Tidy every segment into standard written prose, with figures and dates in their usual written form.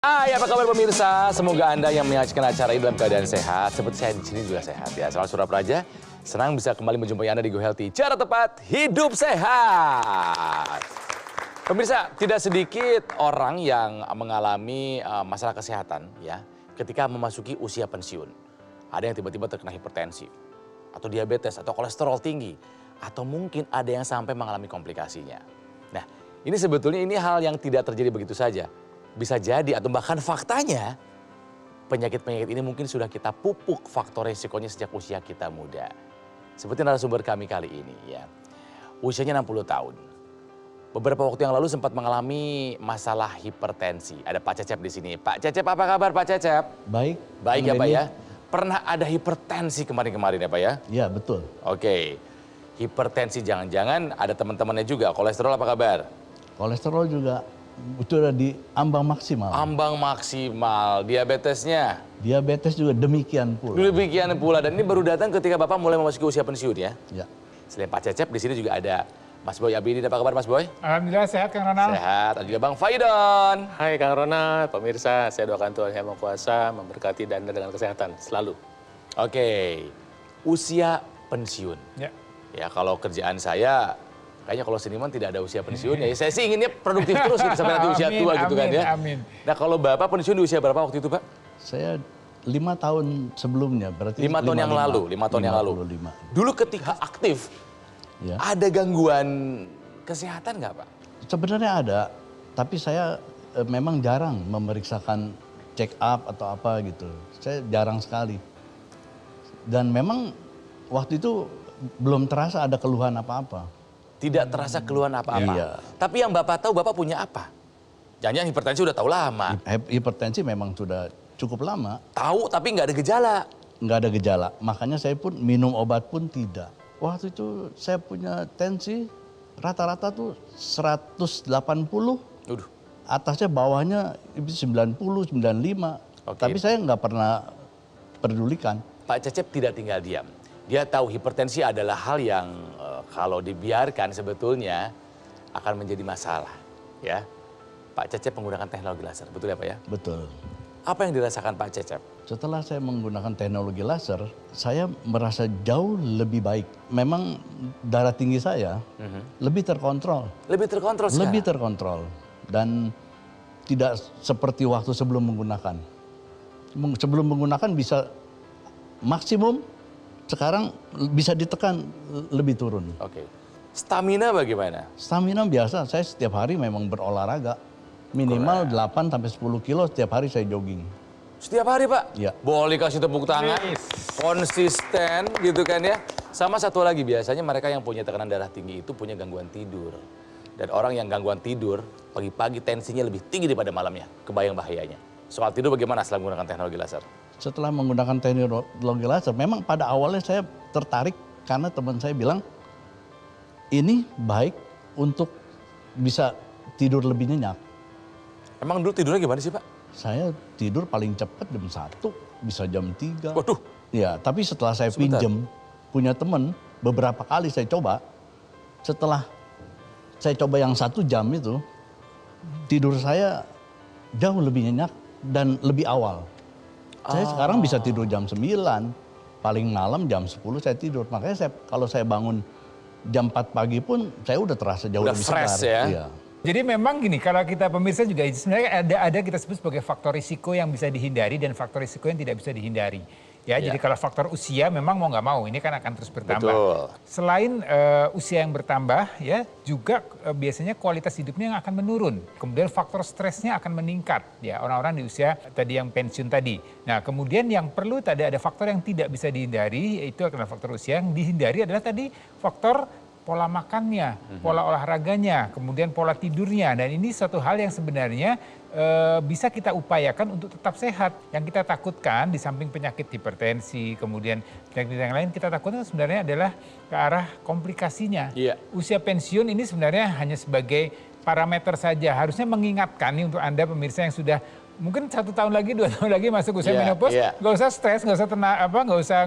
Hai, apa kabar pemirsa? Semoga Anda yang menyaksikan acara ini dalam keadaan sehat. Seperti saya di sini juga sehat ya. Selamat Surapraja, senang bisa kembali menjumpai Anda di Go Healthy. Cara tepat, hidup sehat. Pemirsa, tidak sedikit orang yang mengalami masalah kesehatan ya ketika memasuki usia pensiun. Ada yang tiba-tiba terkena hipertensi, atau diabetes, atau kolesterol tinggi. Atau mungkin ada yang sampai mengalami komplikasinya. Nah, ini sebetulnya hal yang tidak terjadi begitu saja. Bisa jadi atau bahkan faktanya penyakit-penyakit ini mungkin sudah kita pupuk faktor resikonya sejak usia kita muda. Seperti narasumber kami kali ini ya. Usianya 60 tahun. Beberapa waktu yang lalu sempat mengalami masalah hipertensi. Ada Pak Cecep di sini. Pak Cecep, apa kabar Pak Cecep? Baik. Baik ya Pak ya. Pernah ada hipertensi kemarin-kemarin ya Pak ya? Iya betul. Oke. Hipertensi jangan-jangan ada teman-temannya juga. Kolesterol apa kabar? Kolesterol juga sudah di ambang maksimal. Ambang maksimal. Diabetesnya? Diabetes juga demikian pula. Demikian pula. Dan ini baru datang ketika Bapak mulai memasuki usia pensiun ya? Ya. Selain Pak Cecep, di sini juga ada Mas Boy Abidin. Apa kabar Mas Boy? Alhamdulillah sehat Kang Ronald. Sehat. Ada juga Bang Faidon. Hai Kang Ronald, pemirsa, saya doakan Tuhan Yang Maha Kuasa memberkati Anda dengan kesehatan selalu. Oke, usia pensiun. Ya. Ya kalau kerjaan saya, kayaknya kalau seniman tidak ada usia pensiun ya. Saya sih inginnya produktif terus gitu sampai nanti usia tua gitu kan ya. Amin. Nah kalau Bapak pensiun di usia berapa waktu itu Pak? Saya 5 tahun sebelumnya, berarti 5 tahun yang lalu, 5 tahun yang lalu. 55. Dulu ketika aktif, Ya. ada gangguan kesehatan nggak Pak? Sebenarnya ada, tapi saya memang jarang memeriksakan check up atau apa gitu. Saya jarang sekali. Dan memang waktu itu belum terasa ada keluhan apa-apa. Tidak terasa keluhan apa-apa. Iya. Tapi yang Bapak tahu, Bapak punya apa? Jangan-jangan hipertensi udah tahu lama. Hipertensi memang sudah cukup lama. Tahu tapi nggak ada gejala. Nggak ada gejala, makanya saya pun minum obat pun tidak. Waktu itu saya punya tensi rata-rata tuh 180, Udah. atasnya bawahnya 90, 95. Oke. Tapi saya nggak pernah pedulikan. Pak Cecep tidak tinggal diam. Dia tahu hipertensi adalah hal yang kalau dibiarkan sebetulnya akan menjadi masalah. Ya, Pak Cecep menggunakan teknologi laser, betul ya Pak ya? Betul. Apa yang dirasakan Pak Cecep? Setelah saya menggunakan teknologi laser, saya merasa jauh lebih baik. Memang darah tinggi saya lebih terkontrol. Lebih terkontrol sekarang? Lebih terkontrol. Dan tidak seperti waktu sebelum menggunakan. Sebelum menggunakan bisa maksimum, sekarang bisa ditekan lebih turun. Oke. Stamina bagaimana? Stamina biasa, saya setiap hari memang berolahraga. Minimal 8 sampai 10 kilo setiap hari saya jogging. Setiap hari Pak? Iya. Boleh kasih tepuk tangan. Konsisten gitu kan ya. Sama satu lagi, biasanya mereka yang punya tekanan darah tinggi itu punya gangguan tidur. Dan orang yang gangguan tidur, pagi-pagi tensinya lebih tinggi daripada malamnya. Kebayang bahayanya. Soal tidur bagaimana setelah menggunakan teknologi laser? Setelah menggunakan teknologi laser, memang pada awalnya saya tertarik karena teman saya bilang, ini baik untuk bisa tidur lebih nyenyak. Emang dulu tidurnya gimana sih Pak? Saya tidur paling cepat jam 1, bisa jam 3. Waduh. Ya, tapi setelah saya Sebentar. pinjem, punya teman, beberapa kali saya coba, setelah saya coba yang 1 jam itu, tidur saya jauh lebih nyenyak dan lebih awal. Saya sekarang bisa tidur jam 9, paling malam jam 10 saya tidur. Makanya kalau saya bangun jam 4 pagi pun, saya udah terasa jauh Udah lebih fresh segar. ya? Iya. Jadi memang gini, kalau kita pemirsa juga sebenarnya ada kita sebut sebagai faktor risiko yang bisa dihindari dan faktor risiko yang tidak bisa dihindari. Ya, jadi kalau faktor usia memang mau nggak mau ini kan akan terus bertambah. Betul. Selain usia yang bertambah, ya juga biasanya kualitas hidupnya yang akan menurun. Kemudian faktor stresnya akan meningkat. Ya, orang-orang di usia tadi yang pensiun tadi. Nah, kemudian yang perlu tadi ada faktor yang tidak bisa dihindari, yaitu adalah faktor usia. Yang dihindari adalah tadi faktor pola makannya, pola olahraganya, kemudian pola tidurnya. Dan ini suatu hal yang sebenarnya bisa kita upayakan untuk tetap sehat. Yang kita takutkan di samping penyakit hipertensi, kemudian penyakit yang lain, kita takutkan sebenarnya adalah ke arah komplikasinya. Iya. Usia pensiun ini sebenarnya hanya sebagai parameter saja. Harusnya mengingatkan nih untuk Anda pemirsa yang sudah mungkin 1 tahun lagi, 2 tahun lagi masuk usia Iya, menopause, iya. nggak usah stres, nggak usah tenang,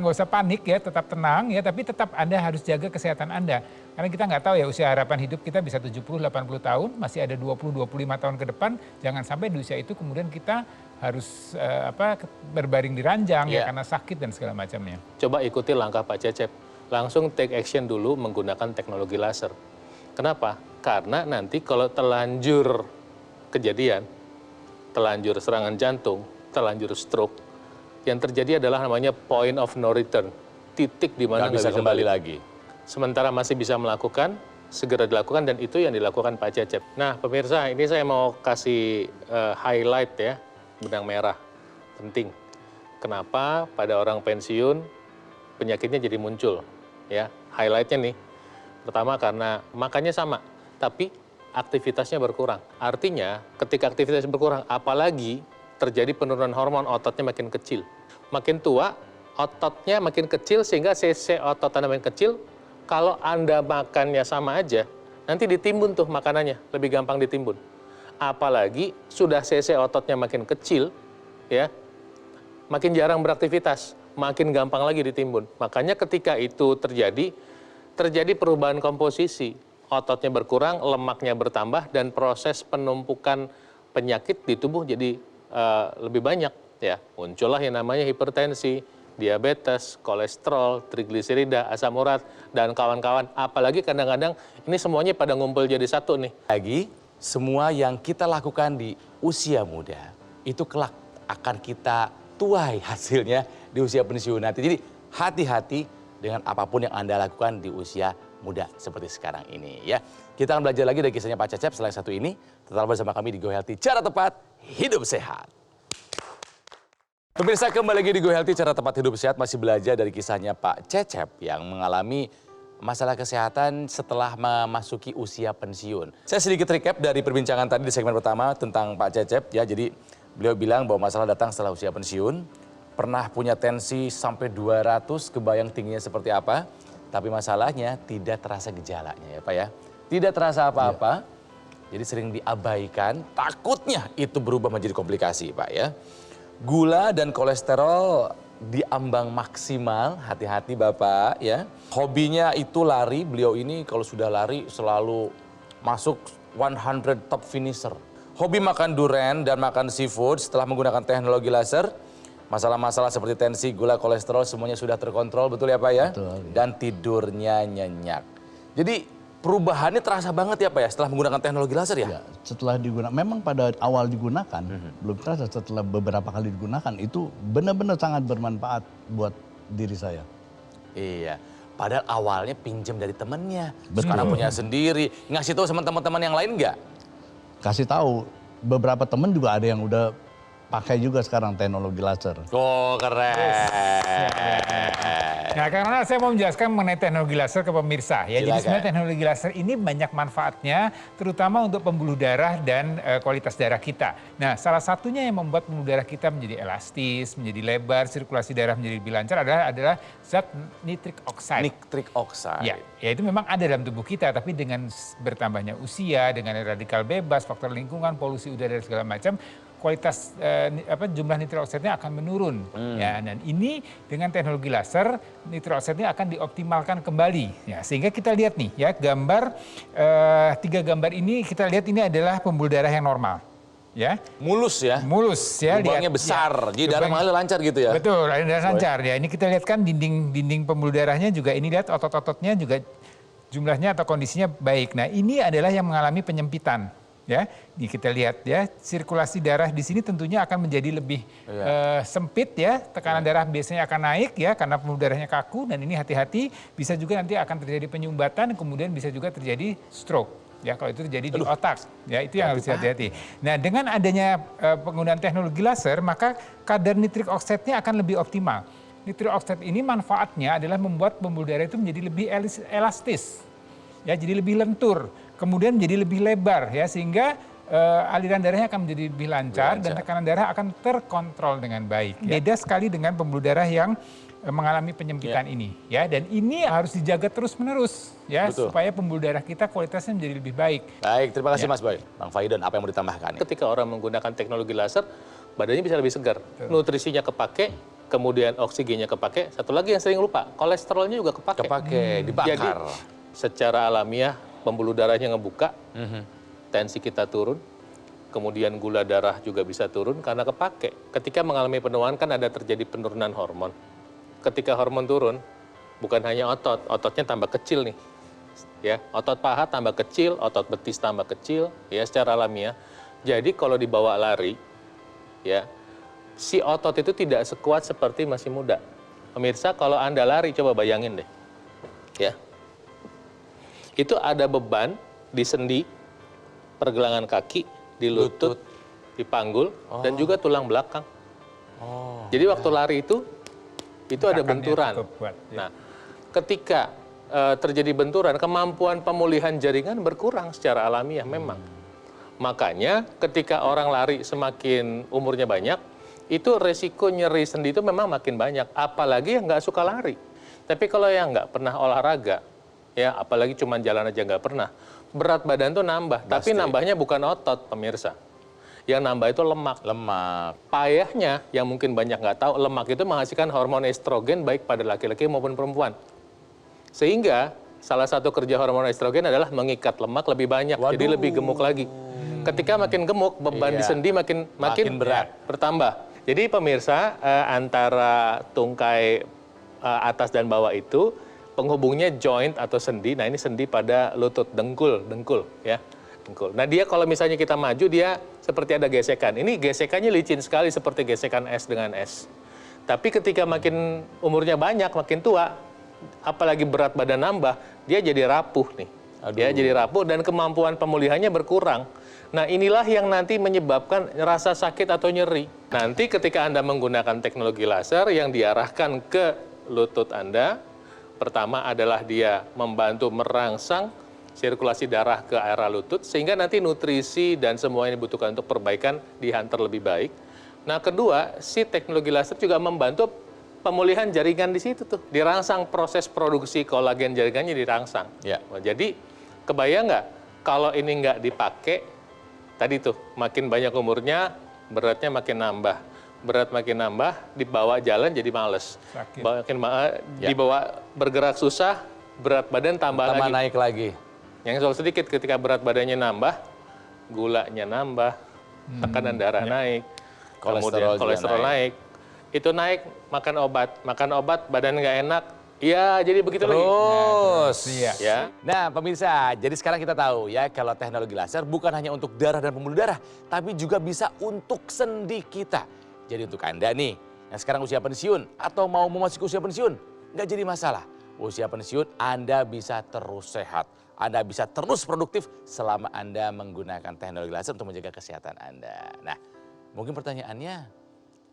nggak usah panik ya, tetap tenang ya, tapi tetap Anda harus jaga kesehatan Anda. Karena kita nggak tahu ya usia harapan hidup kita bisa 70-80 tahun, masih ada 20-25 tahun ke depan, jangan sampai di usia itu kemudian kita harus berbaring di ranjang ya Iya. karena sakit dan segala macamnya. Coba ikuti langkah Pak Cecep. Langsung take action dulu menggunakan teknologi laser. Kenapa? Karena nanti kalau terlanjur kejadian, terlanjur serangan jantung, terlanjur stroke, yang terjadi adalah namanya point of no return. Titik di mana Nggak bisa kembali lagi. Sementara masih bisa melakukan, segera dilakukan, dan itu yang dilakukan Pak Cecep. Nah, pemirsa, ini saya mau kasih highlight ya, benang merah. Penting. Kenapa pada orang pensiun penyakitnya jadi muncul? Ya, highlightnya nih. Pertama karena makannya sama, tapi aktivitasnya berkurang. Artinya ketika aktivitas berkurang, apalagi terjadi penurunan hormon, ototnya makin kecil. Makin tua, ototnya makin kecil sehingga cc otot Anda makin kecil. Kalau Anda makannya sama aja, nanti ditimbun tuh makanannya, lebih gampang ditimbun. Apalagi sudah cc ototnya makin kecil, ya, makin jarang beraktivitas, makin gampang lagi ditimbun. Makanya ketika itu terjadi perubahan komposisi. Ototnya berkurang, lemaknya bertambah, dan proses penumpukan penyakit di tubuh jadi lebih banyak. Ya, muncullah yang namanya hipertensi, diabetes, kolesterol, trigliserida, asam urat, dan kawan-kawan. Apalagi kadang-kadang ini semuanya pada ngumpul jadi satu nih. Lagi, semua yang kita lakukan di usia muda, itu kelak akan kita tuai hasilnya di usia pensiun nanti. Jadi hati-hati dengan apapun yang Anda lakukan di usia muda seperti sekarang ini ya. Kita akan belajar lagi dari kisahnya Pak Cecep setelah satu ini. Tetap bersama kami di Go Healthy, cara tepat hidup sehat. Pemirsa, kembali lagi di Go Healthy, cara tepat hidup sehat, masih belajar dari kisahnya Pak Cecep yang mengalami masalah kesehatan setelah memasuki usia pensiun. Saya sedikit recap dari perbincangan tadi di segmen pertama tentang Pak Cecep ya. Jadi beliau bilang bahwa masalah datang setelah usia pensiun, pernah punya tensi sampai 200, kebayang tingginya seperti apa. Tapi masalahnya tidak terasa gejalanya ya Pak ya. Tidak terasa apa-apa, jadi sering diabaikan, takutnya itu berubah menjadi komplikasi Pak ya. Gula dan kolesterol diambang maksimal, hati-hati Bapak ya. Hobinya itu lari, beliau ini kalau sudah lari selalu masuk 100 top finisher. Hobi makan durian dan makan seafood setelah menggunakan teknologi laser. Masalah-masalah seperti tensi, gula, kolesterol semuanya sudah terkontrol, betul ya Pak ya? Betul, ya. Dan tidurnya nyenyak. Jadi perubahannya terasa banget ya Pak ya setelah menggunakan teknologi laser ya? Ya, setelah digunakan, memang pada awal digunakan, belum terasa, setelah beberapa kali digunakan, itu benar-benar sangat bermanfaat buat diri saya. Iya, padahal awalnya pinjam dari temennya, Betul. sekarang punya sendiri. Ngasih tahu sama teman-teman yang lain nggak? Kasih tahu, beberapa temen juga ada yang udah pakai juga sekarang teknologi laser. Oh keren. Nah, karena saya mau menjelaskan mengenai teknologi laser ke pemirsa ya. Jadi Silakan. sebenarnya teknologi laser ini banyak manfaatnya, terutama untuk pembuluh darah dan kualitas darah kita. Nah, salah satunya yang membuat pembuluh darah kita menjadi elastis, menjadi lebar, sirkulasi darah menjadi lebih lancar adalah zat nitric oxide. Nitric oxide. Ya, itu memang ada dalam tubuh kita, tapi dengan bertambahnya usia, dengan radikal bebas, faktor lingkungan, polusi udara dan segala macam, kualitas jumlah nitric oxide-nya akan menurun. Ya, dan ini dengan teknologi laser nitric oxide-nya akan dioptimalkan kembali. Ya, sehingga kita lihat nih ya gambar 3 gambar ini, kita lihat ini adalah pembuluh darah yang normal. Ya, Mulus ya. mulus ya, Lubangnya lihat, besar, ya, jadi darah mengalir lancar gitu ya. Betul, darah lancar ya. Ini kita lihat kan dinding pembuluh darahnya juga, ini lihat otot-ototnya juga jumlahnya atau kondisinya baik. Nah, ini adalah yang mengalami penyempitan. Ya, ini kita lihat ya, sirkulasi darah di sini tentunya akan menjadi lebih sempit ya, tekanan darah biasanya akan naik ya karena pembuluh darahnya kaku, dan ini hati-hati bisa juga nanti akan terjadi penyumbatan, kemudian bisa juga terjadi stroke. Ya, kalau itu terjadi di otak, ya itu yang harus hati-hati. Nah, dengan adanya penggunaan teknologi laser, maka kadar nitric oxide-nya akan lebih optimal. Nitric oxide ini manfaatnya adalah membuat pembuluh darah itu menjadi lebih elastis, ya, jadi lebih lentur, kemudian menjadi lebih lebar, ya, sehingga aliran darahnya akan menjadi lebih lancar dan tekanan darah akan terkontrol dengan baik. Beda sekali dengan pembuluh darah yang mengalami penyempitan ini, ya, dan ini harus dijaga terus-menerus, ya, supaya pembuluh darah kita kualitasnya menjadi lebih baik. Baik, terima kasih Mas Boy. Bang Faidon, apa yang mau ditambahkan? Ketika orang menggunakan teknologi laser, badannya bisa lebih segar. Nutrisinya kepake, kemudian oksigennya kepake. Satu lagi yang sering lupa, kolesterolnya juga kepake. Dibakar. Jadi secara alamiah pembuluh darahnya ngebuka, tensi kita turun, kemudian gula darah juga bisa turun karena kepake. Ketika mengalami penuaan kan ada terjadi penurunan hormon. Ketika hormon turun, bukan hanya otot, ototnya tambah kecil nih. Ya, otot paha tambah kecil, otot betis tambah kecil, ya secara alamiah. Jadi kalau dibawa lari, ya, si otot itu tidak sekuat seperti masih muda. Pemirsa, kalau Anda lari, coba bayangin deh. Ya. Itu ada beban di sendi, pergelangan kaki, di lutut, di panggul, dan juga tulang belakang. Jadi waktu lari itu ada benturan. Nah, ketika terjadi benturan, kemampuan pemulihan jaringan berkurang secara alamiah memang. Makanya ketika orang lari semakin umurnya banyak, itu resiko nyeri sendi itu memang makin banyak. Apalagi yang nggak suka lari. Tapi kalau yang nggak pernah olahraga, ya apalagi cuma jalan aja nggak pernah, berat badan tuh nambah. Tapi nambahnya bukan otot, pemirsa. Yang nambah itu lemak. Payahnya yang mungkin banyak nggak tahu, lemak itu menghasilkan hormon estrogen baik pada laki-laki maupun perempuan. Sehingga salah satu kerja hormon estrogen adalah mengikat lemak lebih banyak, jadi lebih gemuk lagi. Ketika makin gemuk, beban di sendi makin berat, bertambah. Jadi pemirsa, antara tungkai atas dan bawah itu, penghubungnya joint atau sendi. Nah ini sendi pada lutut, dengkul, ya. Dengkul. Nah dia kalau misalnya kita maju, dia seperti ada gesekan. Ini gesekannya licin sekali seperti gesekan es dengan es. Tapi ketika makin umurnya banyak, makin tua, apalagi berat badan nambah, dia jadi rapuh nih. Ya, jadi rapuh dan kemampuan pemulihannya berkurang. Nah inilah yang nanti menyebabkan rasa sakit atau nyeri. Nanti ketika Anda menggunakan teknologi laser yang diarahkan ke lutut Anda, pertama adalah dia membantu merangsang sirkulasi darah ke area lutut, sehingga nanti nutrisi dan semua yang dibutuhkan untuk perbaikan dihantar lebih baik. Nah kedua, si teknologi laser juga membantu pemulihan jaringan di situ tuh. Dirangsang proses produksi kolagen jaringannya dirangsang. Ya. Jadi kebayang nggak kalau ini nggak dipakai, tadi tuh makin banyak umurnya, beratnya makin nambah. Berat makin nambah, dibawa jalan jadi males. Dibawa bergerak susah, berat badan tambah lagi. Naik lagi. Yang soal sedikit ketika berat badannya nambah, gulanya nambah, tekanan darah naik, kemudian kolesterol naik. Itu naik, makan obat badan nggak enak, ya jadi begitu lagi. Terus. Ya. Nah pemirsa, jadi sekarang kita tahu ya kalau teknologi laser bukan hanya untuk darah dan pembuluh darah, tapi juga bisa untuk sendi kita. Jadi untuk Anda nih, yang sekarang usia pensiun atau mau memasuki usia pensiun, nggak jadi masalah. Usia pensiun Anda bisa terus sehat. Anda bisa terus produktif selama Anda menggunakan teknologi laser untuk menjaga kesehatan Anda. Nah, mungkin pertanyaannya,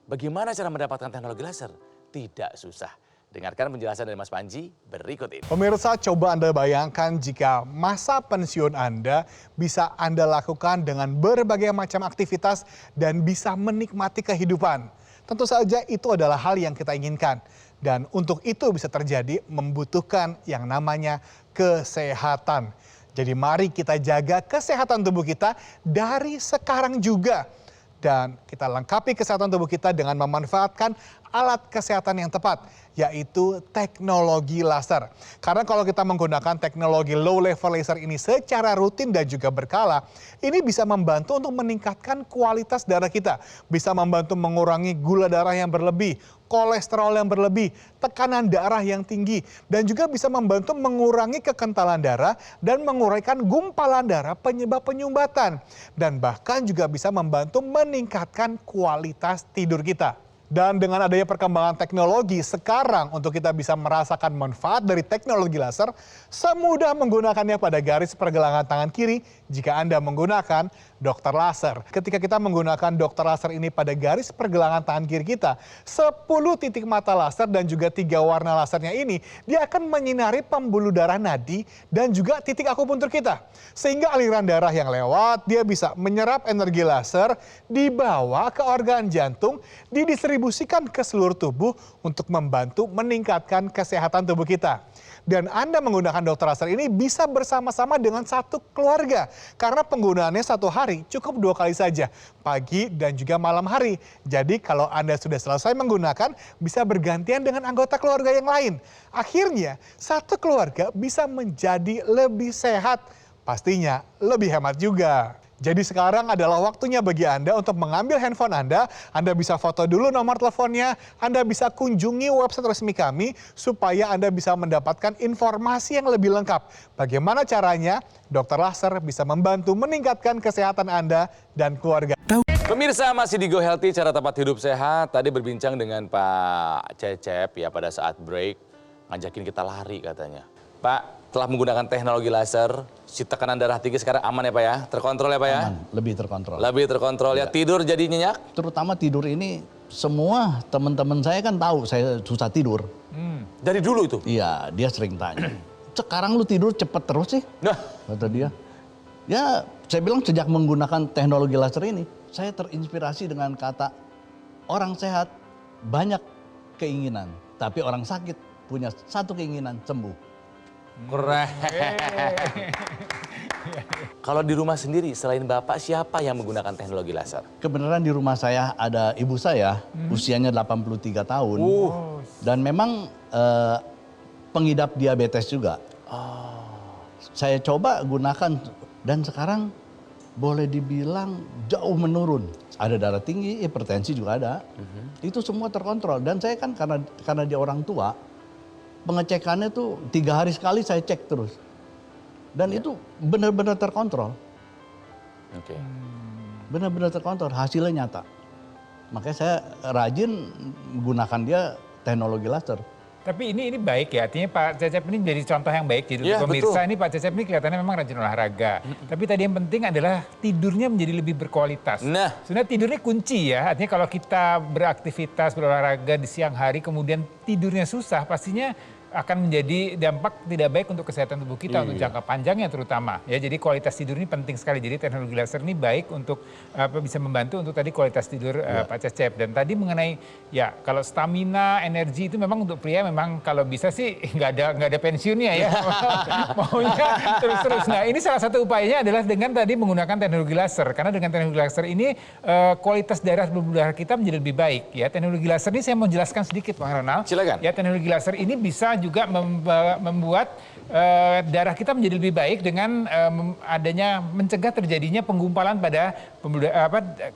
bagaimana cara mendapatkan teknologi laser? Tidak susah. Dengarkan penjelasan dari Mas Panji berikut ini. Pemirsa, coba Anda bayangkan jika masa pensiun Anda bisa Anda lakukan dengan berbagai macam aktivitas dan bisa menikmati kehidupan. Tentu saja itu adalah hal yang kita inginkan. Dan untuk itu bisa terjadi membutuhkan yang namanya kesehatan. Jadi mari kita jaga kesehatan tubuh kita dari sekarang juga. Dan kita lengkapi kesehatan tubuh kita dengan memanfaatkan alat kesehatan yang tepat, yaitu teknologi laser. Karena kalau kita menggunakan teknologi low level laser ini secara rutin dan juga berkala, ini bisa membantu untuk meningkatkan kualitas darah kita. Bisa membantu mengurangi gula darah yang berlebih, kolesterol yang berlebih, tekanan darah yang tinggi, dan juga bisa membantu mengurangi kekentalan darah dan menguraikan gumpalan darah penyebab penyumbatan. Dan bahkan juga bisa membantu meningkatkan kualitas tidur kita. Dan dengan adanya perkembangan teknologi sekarang untuk kita bisa merasakan manfaat dari teknologi laser, semudah menggunakannya pada garis pergelangan tangan kiri jika Anda menggunakan dokter laser. Ketika kita menggunakan dokter laser ini pada garis pergelangan tangan kiri kita, 10 titik mata laser dan juga 3 warna lasernya ini, dia akan menyinari pembuluh darah nadi dan juga titik akupuntur kita. Sehingga aliran darah yang lewat, dia bisa menyerap energi laser, dibawa ke organ jantung, didistribusikan ke seluruh tubuh untuk membantu meningkatkan kesehatan tubuh kita. Dan Anda menggunakan dokter laser ini bisa bersama-sama dengan satu keluarga. Karena penggunaannya satu hari hari, cukup 2 kali saja, pagi dan juga malam hari. Jadi kalau Anda sudah selesai menggunakan, bisa bergantian dengan anggota keluarga yang lain. Akhirnya, satu keluarga bisa menjadi lebih sehat, pastinya lebih hemat juga. Jadi sekarang adalah waktunya bagi Anda untuk mengambil handphone Anda bisa foto dulu nomor teleponnya, Anda bisa kunjungi website resmi kami supaya Anda bisa mendapatkan informasi yang lebih lengkap. Bagaimana caranya? Dr. Laser bisa membantu meningkatkan kesehatan Anda dan keluarga. Pemirsa, masih di Go Healthy, cara tepat hidup sehat. Tadi berbincang dengan Pak Cecep ya pada saat break, ngajakin kita lari katanya. Pak, telah menggunakan teknologi laser, si tekanan darah tinggi sekarang aman ya Pak ya? Terkontrol ya Pak ya? Aman, lebih terkontrol. Lebih terkontrol ya. Tidur jadi nyenyak? Terutama tidur ini, semua teman-teman saya kan tahu saya susah tidur. Dari dulu itu? Iya, dia sering tanya. Sekarang lu tidur cepet terus sih? Nah, Kata dia. Ya, saya bilang sejak menggunakan teknologi laser ini, saya terinspirasi dengan kata, orang sehat banyak keinginan, tapi orang sakit punya satu keinginan, sembuh. keren. Kalau di rumah sendiri, selain Bapak, siapa yang menggunakan teknologi laser? Kebenaran di rumah saya ada ibu saya, usianya 83 tahun. Dan memang pengidap diabetes juga. Saya coba gunakan dan sekarang boleh dibilang jauh menurun. Ada darah tinggi, hipertensi juga ada. Itu semua terkontrol. Dan saya kan karena dia orang tua, pengecekannya tuh 3 hari sekali saya cek terus. Dan itu benar-benar terkontrol. Oke. Benar-benar terkontrol, hasilnya nyata. Makanya saya rajin menggunakan dia teknologi laser. Tapi ini baik ya, artinya Pak Cecep ini menjadi contoh yang baik. Jadi Ya, untuk pemirsa betul. ini Pak Cecep ini kelihatannya memang rajin olahraga. Tapi tadi yang penting adalah tidurnya menjadi lebih berkualitas. Nah. Sebenarnya tidurnya kunci ya, artinya kalau kita beraktivitas, berolahraga di siang hari kemudian tidurnya susah, pastinya akan menjadi dampak tidak baik untuk kesehatan tubuh kita untuk jangka panjangnya terutama ya. Jadi kualitas tidur ini penting sekali. Jadi teknologi laser ini baik untuk bisa membantu untuk tadi kualitas tidur Pak Cecep. Dan tadi mengenai ya kalau stamina, energi itu memang untuk pria memang kalau bisa sih nggak ada pensiunnya ya. Maunya terus-terus. Nah, ini salah satu upayanya adalah dengan tadi menggunakan teknologi laser. Karena dengan teknologi laser ini kualitas darah kita menjadi lebih baik ya. Teknologi laser ini saya mau jelaskan sedikit Bang Ronald. Silakan. Ya, teknologi laser ini bisa juga membuat darah kita menjadi lebih baik dengan adanya mencegah terjadinya penggumpalan pada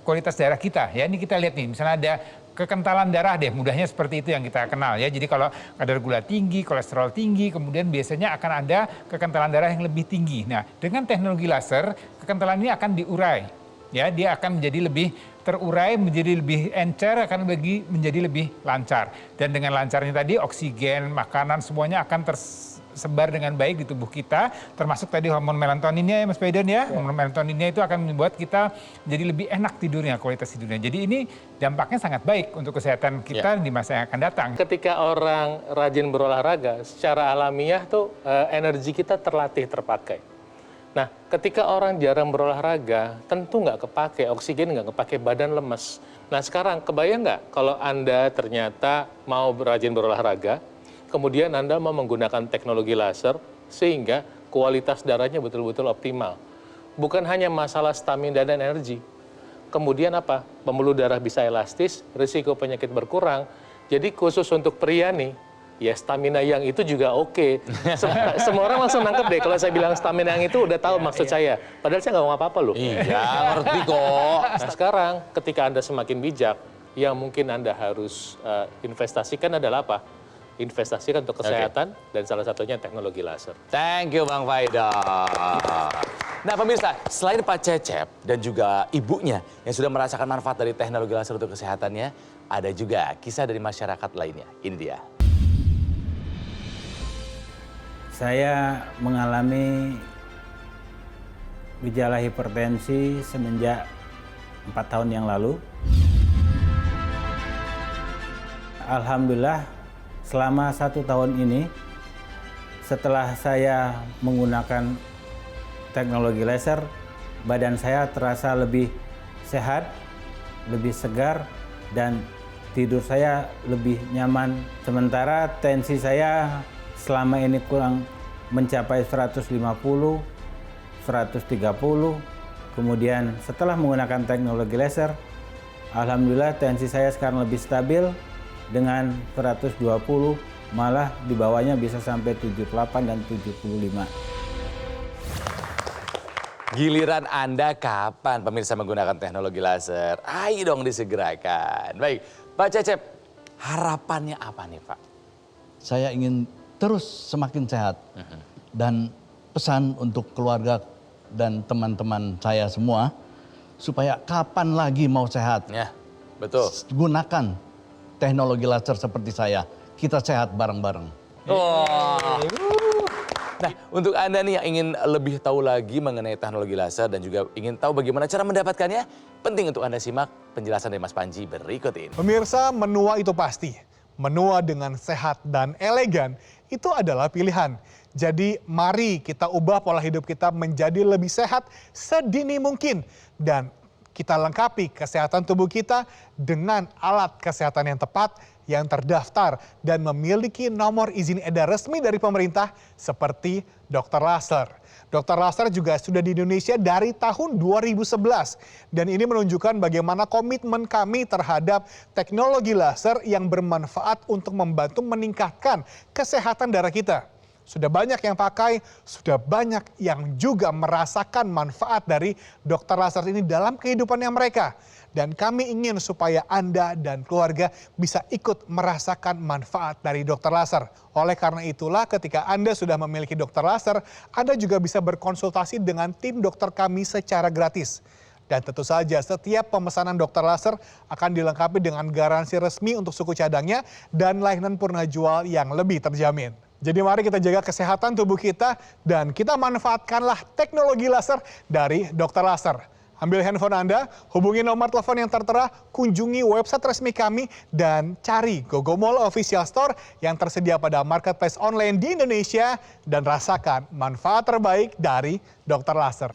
kualitas darah kita. Ya, ini kita lihat nih, misalnya ada kekentalan darah deh, mudahnya seperti itu yang kita kenal ya. Jadi kalau kadar gula tinggi, kolesterol tinggi, kemudian biasanya akan ada kekentalan darah yang lebih tinggi. Nah, dengan teknologi laser, kekentalan ini akan diurai. Ya, dia akan menjadi lebih terurai, menjadi lebih encer, akan menjadi lebih lancar. Dan dengan lancarnya tadi oksigen, makanan semuanya akan tersebar dengan baik di tubuh kita, termasuk tadi hormon melatoninnya ya Mas Paiden ya. Hormon melatoninnya itu akan membuat kita jadi lebih enak tidurnya, kualitas tidurnya. Jadi ini dampaknya sangat baik untuk kesehatan kita di masa yang akan datang. Ketika orang rajin berolahraga, secara alamiah tuh energi kita terlatih, terpakai. Nah, ketika orang jarang berolahraga, tentu nggak kepake, oksigen nggak kepake, badan lemes. Nah, sekarang kebayang nggak kalau Anda ternyata mau rajin berolahraga, kemudian Anda mau menggunakan teknologi laser, sehingga kualitas darahnya betul-betul optimal. Bukan hanya masalah stamina dan energi. Kemudian apa? Pembuluh darah bisa elastis, risiko penyakit berkurang. Jadi khusus untuk pria nih, ya stamina yang itu juga oke. Semua orang langsung nangkep deh kalau saya bilang stamina yang itu udah tahu maksud saya. Padahal saya nggak ngomong apa-apa loh. Iya, ngerti kok. Nah, sekarang ketika Anda semakin bijak, yang mungkin Anda harus investasikan adalah apa? Investasikan untuk kesehatan dan salah satunya teknologi laser. Thank you Bang Faida. Nah pemirsa, selain Pak Cecep dan juga ibunya yang sudah merasakan manfaat dari teknologi laser untuk kesehatannya, ada juga kisah dari masyarakat lainnya. Ini dia. Saya mengalami gejala hipertensi semenjak 4 tahun yang lalu. Alhamdulillah selama 1 tahun ini setelah saya menggunakan teknologi laser, badan saya terasa lebih sehat, lebih segar, dan tidur saya lebih nyaman. Sementara tensi saya selama ini kurang mencapai 150, 130, Kemudian setelah menggunakan teknologi laser, alhamdulillah tensi saya sekarang lebih stabil dengan 120, malah di bawahnya bisa sampai 78 dan 75. Giliran Anda kapan pemirsa menggunakan teknologi laser? Ayo dong disegerakan. Baik, Pak Cecep, harapannya apa nih Pak? Saya ingin terus semakin sehat. Dan pesan untuk keluarga dan teman-teman saya semua, supaya kapan lagi mau sehat, Ya, betul. gunakan teknologi laser seperti saya. Kita sehat bareng-bareng. Wah. Nah, untuk Anda nih yang ingin lebih tahu lagi mengenai teknologi laser dan juga ingin tahu bagaimana cara mendapatkannya, penting untuk Anda simak penjelasan dari Mas Panji berikut ini. Pemirsa, menua itu pasti. Menua dengan sehat dan elegan itu adalah pilihan. Jadi mari kita ubah pola hidup kita menjadi lebih sehat sedini mungkin. Dan kita lengkapi kesehatan tubuh kita dengan alat kesehatan yang tepat, yang terdaftar dan memiliki nomor izin edar resmi dari pemerintah seperti Dr. Laser. Dr. Laser juga sudah di Indonesia dari tahun 2011 dan ini menunjukkan bagaimana komitmen kami terhadap teknologi laser yang bermanfaat untuk membantu meningkatkan kesehatan darah kita. Sudah banyak yang pakai, sudah banyak yang juga merasakan manfaat dari Dr. Laser ini dalam kehidupannya mereka. Dan kami ingin supaya Anda dan keluarga bisa ikut merasakan manfaat dari Dr. Laser. Oleh karena itulah ketika Anda sudah memiliki Dr. Laser, Anda juga bisa berkonsultasi dengan tim dokter kami secara gratis. Dan tentu saja setiap pemesanan Dr. Laser akan dilengkapi dengan garansi resmi untuk suku cadangnya dan layanan purna jual yang lebih terjamin. Jadi mari kita jaga kesehatan tubuh kita dan kita manfaatkanlah teknologi laser dari Dr. Laser. Ambil handphone Anda, hubungi nomor telepon yang tertera, kunjungi website resmi kami, dan cari Gogomall Official Store yang tersedia pada marketplace online di Indonesia dan rasakan manfaat terbaik dari Dr. Laser.